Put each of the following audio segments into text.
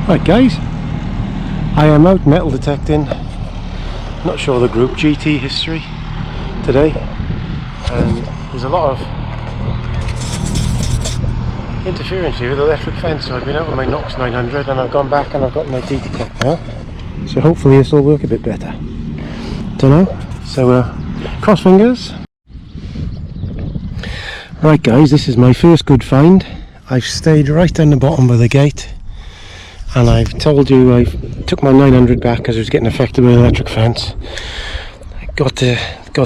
Right guys, I am out metal detecting, not sure the group, GT History today, and there's a lot of interference here with the electric fence, so I've been out with my Knox 900 and I've gone back and I've got my D detector, so hopefully this will work a bit better. Don't know, so cross fingers. Right guys, this is my first good find. I've stayed right down the bottom of the gate, and I've told you I took my 900 back because it was getting affected by the electric fence. I got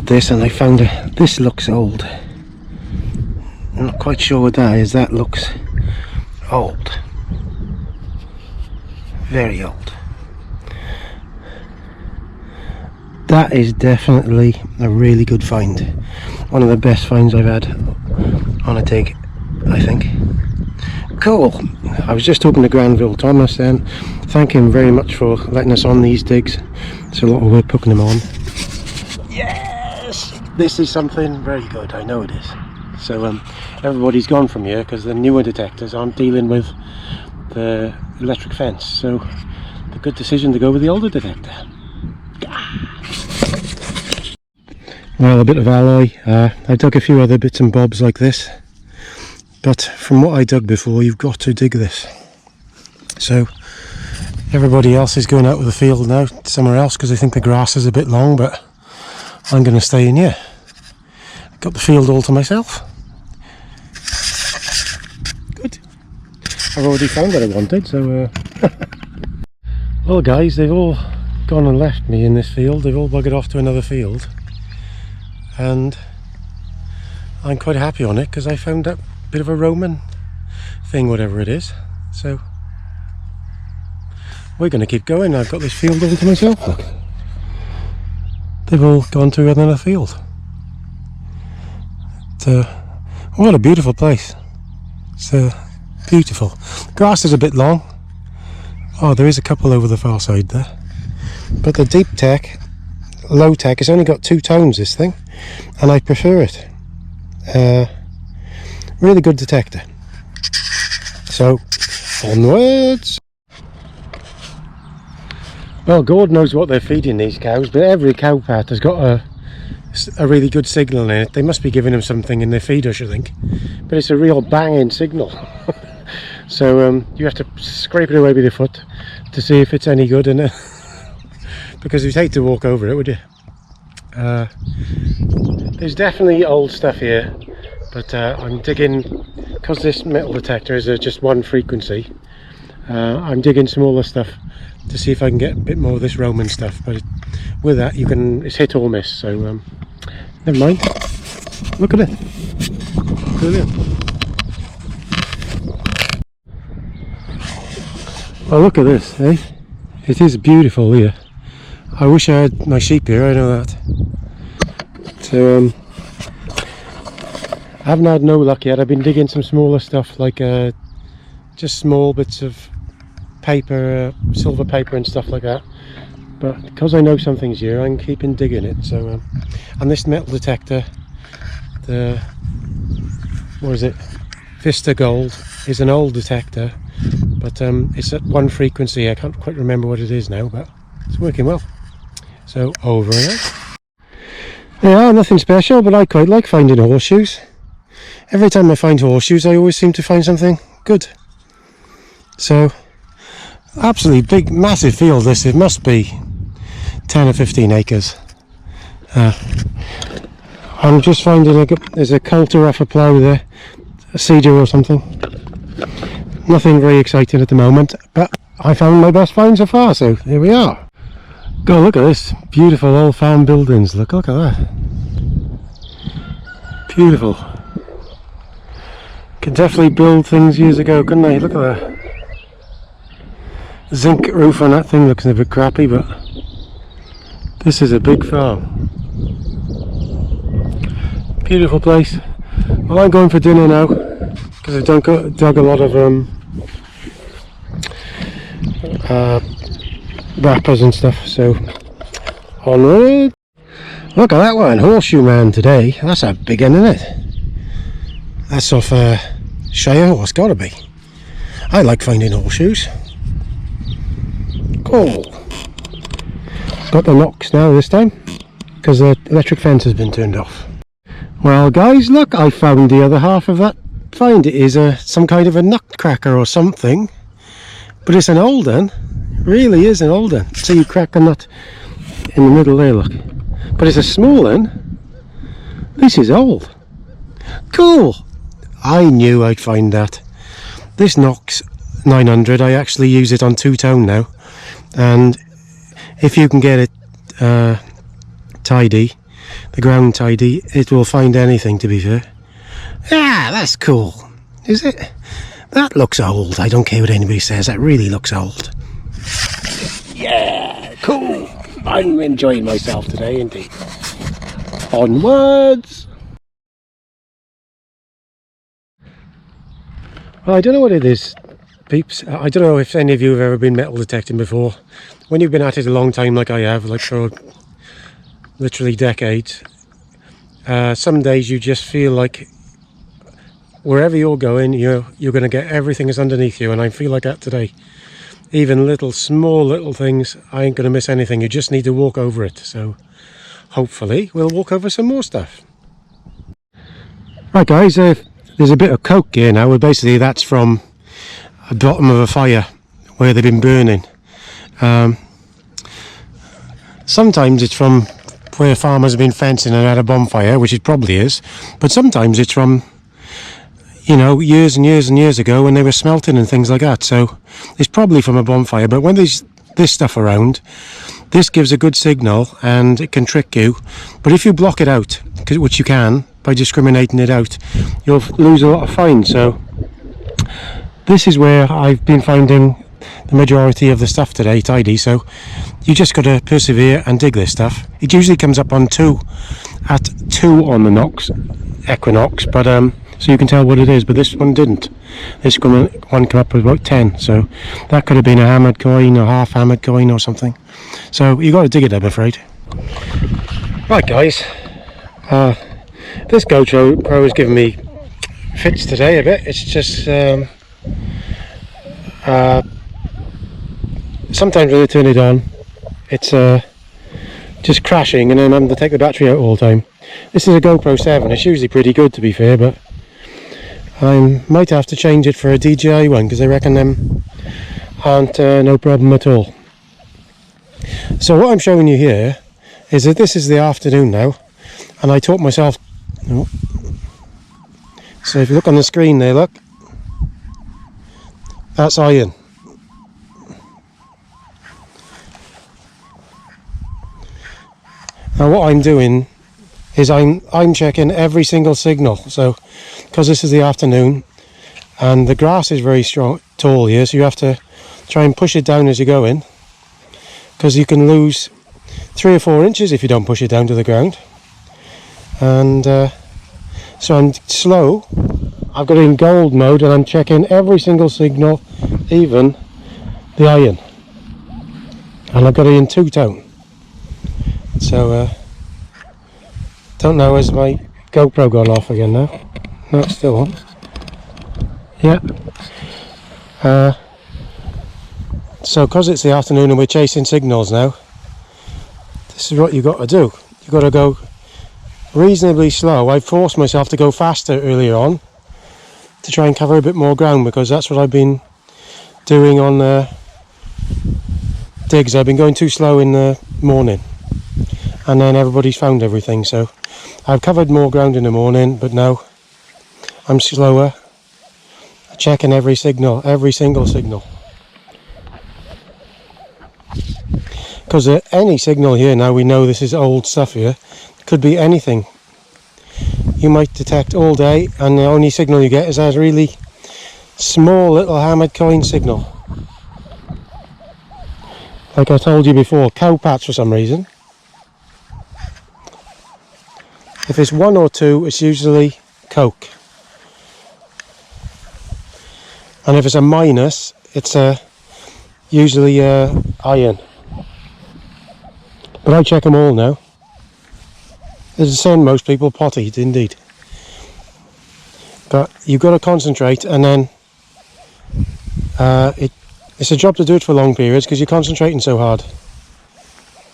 this and I found it. This looks old. I'm not quite sure what that is. That looks old. Very old. That is definitely a really good find. One of the best finds I've had on a dig, I think. Cool. I was just talking to Granville Thomas then. Thank him very much for letting us on these digs. It's a lot of work putting them on. Yes! This is something very good, I know it is. So everybody's gone from here because the newer detectors aren't dealing with the electric fence. So a good decision to go with the older detector. Well, a bit of alloy. I dug a few other bits and bobs like this. But from what I dug before, you've got to dig this. So everybody else is going out with the field now somewhere else because they think the grass is a bit long, but I'm going to stay in here. Got the field all to myself. Good. I've already found what I wanted, so well guys, they've all gone and left me in this field. They've all buggered off to another field, and I'm quite happy on it because I found that bit of a Roman thing, whatever it is. So we're going to keep going. I've got this field all to myself. Look, they've all gone to another field. What a beautiful place. It's beautiful. Grass is a bit long. Oh, there is a couple over the far side there, but the deep tech, low tech, it's only got 2 tones, this thing, and I prefer it. Really good detector. So onwards. Well, God knows what they're feeding these cows, but every cow pat has got a really good signal in it. They must be giving them something in their feed, I should think, but it's a real banging signal. So you have to scrape it away with your foot to see if it's any good, and because you'd hate to walk over it, would you? There's definitely old stuff here, but I'm digging, because this metal detector is just one frequency. I'm digging some older stuff to see if I can get a bit more of this Roman stuff, but with that it's hit or miss, so never mind. Look at it. Brilliant. Oh, look at this, eh? It is beautiful here. I wish I had my sheep here, I know that. So I haven't had no luck yet. I've been digging some smaller stuff, like just small bits of paper, silver paper and stuff like that. But because I know something's here, I'm keeping digging it. So and this metal detector, the, what is it, Vista Gold, is an old detector, but it's at one frequency. I can't quite remember what it is now, but it's working well. So over and out. Yeah, nothing special, but I quite like finding horseshoes. Every time I find horseshoes, I always seem to find something good. So absolutely big, massive field this. It must be 10 or 15 acres. I'm just finding there's a coulter off a plough there, a cedar or something. Nothing very exciting at the moment, but I found my best find so far, so here we are. Go look at this, beautiful old farm buildings. Look at that. Beautiful. Could definitely build things years ago, couldn't they? Look at that. Zinc roof on that thing looks a bit crappy, but this is a big farm. Beautiful place. Well, I'm going for dinner now because I've dug a lot of wrappers and stuff, so onward. Look at that one, Horseshoe Man today. That's a big one, isn't it? That's off Shire Horse, gotta be. I like finding horseshoes. Cool. Got the knocks now this time, because the electric fence has been turned off. Well guys, look, I found the other half of that find. It is some kind of a nutcracker or something, but it's an old one. It really is an old one. So you crack a nut in the middle there, look. But it's a small one. This is old. Cool. I knew I'd find that. This Knox 900, I actually use it on two-tone now, and if you can get it tidy, the ground tidy, it will find anything, to be fair. Ah, that's cool. Is it? That looks old. I don't care what anybody says, that really looks old. Yeah, cool. I'm enjoying myself today, indeed. Onwards. Well, I don't know what it is, peeps. I don't know if any of you have ever been metal detecting before. When you've been at it a long time like I have, like for literally decades, some days you just feel like wherever you're going, you're going to get everything that's underneath you, and I feel like that today. Even small little things, I ain't going to miss anything. You just need to walk over it. So hopefully we'll walk over some more stuff. Right guys, there's a bit of coke here now. Well, basically that's from the bottom of a fire where they've been burning. Sometimes it's from where farmers have been fencing and had a bonfire, which it probably is, but sometimes it's from, you know, years and years and years ago when they were smelting and things like that. So it's probably from a bonfire, but when there's this stuff around, this gives a good signal and it can trick you. But if you block it out, which you can by discriminating it out, you'll lose a lot of finds. So this is where I've been finding the majority of the stuff today tidy. So you just got to persevere and dig this stuff. It usually comes up on at 2 on the Knox Equinox, but so you can tell what it is, but this one didn't. This one came up with about 10, so that could have been a hammered coin or half hammered coin or something. So you got to dig it, I'm afraid. Right guys, this GoPro Pro is giving me fits today a bit. It's just sometimes when I turn it on, it's just crashing, and then I'm having to take the battery out all the time. This is a GoPro 7. It's usually pretty good, to be fair, but I might have to change it for a DJI one, because I reckon them aren't no problem at all. So what I'm showing you here is that this is the afternoon now, and I taught myself. Oh. So if you look on the screen there, look, that's iron. Now what I'm doing is I'm checking every single signal. So because this is the afternoon and the grass is very tall here, so you have to try and push it down as you go in, because you can lose 3 or 4 inches if you don't push it down to the ground. And so I'm slow. I've got it in gold mode and I'm checking every single signal, even the iron, and I've got it in two-tone. So don't know, has my GoPro gone off again now? No, it's still on. Yeah. So because it's the afternoon and we're chasing signals now, this is what you've got to do. You've got to go reasonably slow. I forced myself to go faster earlier on to try and cover a bit more ground, because that's what I've been doing on digs. I've been going too slow in the morning, and then everybody's found everything. So I've covered more ground in the morning, but now I'm slower, checking every signal, every single signal. Because any signal here now, we know this is old stuff here. Could be anything. You might detect all day, and the only signal you get is that really small little hammered coin signal. Like I told you before, cowpats for some reason. If it's 1 or 2, it's usually coke. And if it's a minus, it's usually iron. But I check them all now. As I say, most people potty, indeed. But you've got to concentrate, and then It's a job to do it for long periods because you're concentrating so hard.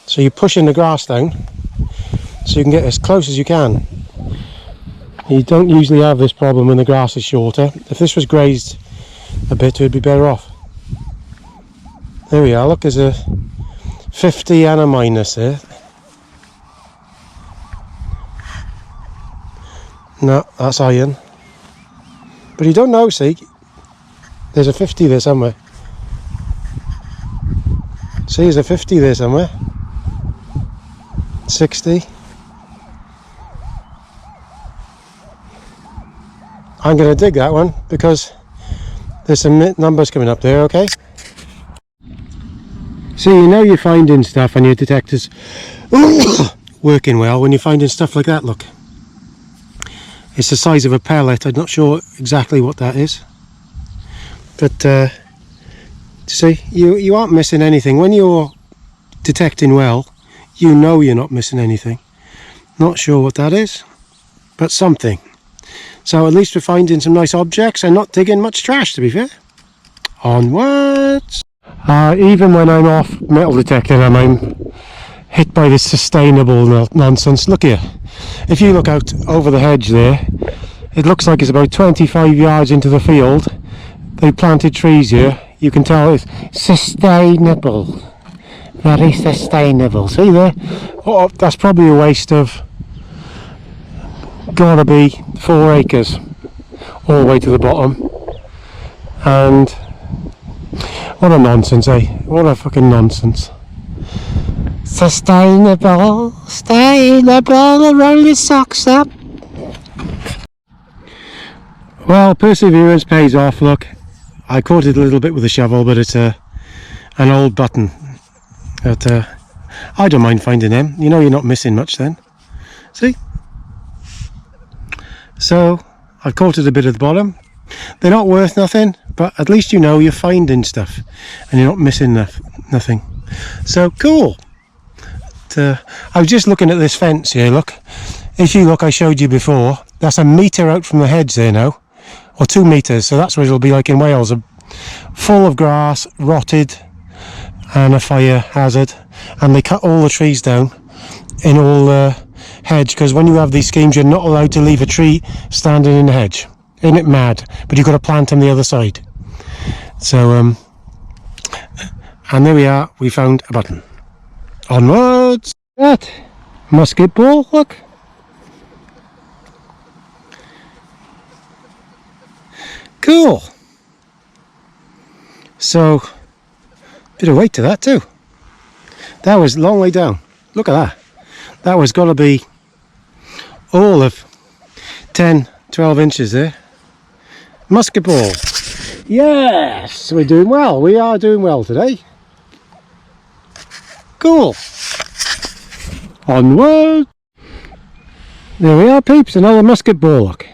So you're pushing the grass down so you can get as close as you can. You don't usually have this problem when the grass is shorter. If this was grazed a bit, it'd be better off. There we are, look, there's a 50 and a minus there. No, that's iron. But you don't know, see? There's a 50 there somewhere. See, there's a 50 there somewhere. 60. I'm going to dig that one because there's some numbers coming up there, okay? See, you know you're finding stuff and your detector's working well when you're finding stuff like that, look. It's the size of a pellet. I'm not sure exactly what that is. But, see, you aren't missing anything. When you're detecting well, you know you're not missing anything. Not sure what that is, but something. So at least we're finding some nice objects and not digging much trash, to be fair. Onwards! Even when I'm off metal detecting and I'm hit by this sustainable nonsense, look here. If you look out over the hedge there, it looks like it's about 25 yards into the field. They planted trees here. You can tell it's sustainable. Very sustainable. See there? Oh, that's probably a waste of, gotta be 4 acres all the way to the bottom. And what a nonsense, eh? What a fucking nonsense. Sustainable, sustainable, roll your socks up. Well, perseverance pays off, look. I caught it a little bit with a shovel, but it's an old button. But I don't mind finding them. You know you're not missing much then. See? So, I've caught it a bit at the bottom. They're not worth nothing, but at least you know you're finding stuff and you're not missing nothing. So, cool. I was just looking at this fence here, look. If you look, I showed you before, that's a metre out from the hedge there now, or 2 metres, so that's what it'll be like in Wales. Full of grass, rotted, and a fire hazard, and they cut all the trees down in all the hedge, because when you have these schemes you're not allowed to leave a tree standing in the hedge. Isn't it mad? But you've got to plant them the other side. So, and there we are, we found a button. Onwards! That musket ball, look. Cool. So, bit of weight to that too. That was a long way down. Look at that. That was got to be all of 10, 12 inches there. Musket ball. Yes, we're doing well. We are doing well today. Cool. Onward. There we are, peeps. Another musket ball. Look.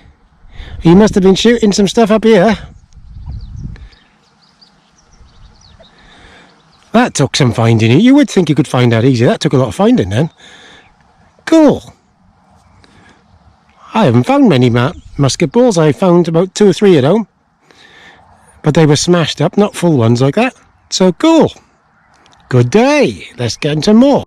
He must have been shooting some stuff up here. That took some finding. You would think you could find that easy. That took a lot of finding then. Cool. I haven't found many musket balls. I found about 2 or 3 at home. But they were smashed up, not full ones like that. So cool. Good day. Let's get into more.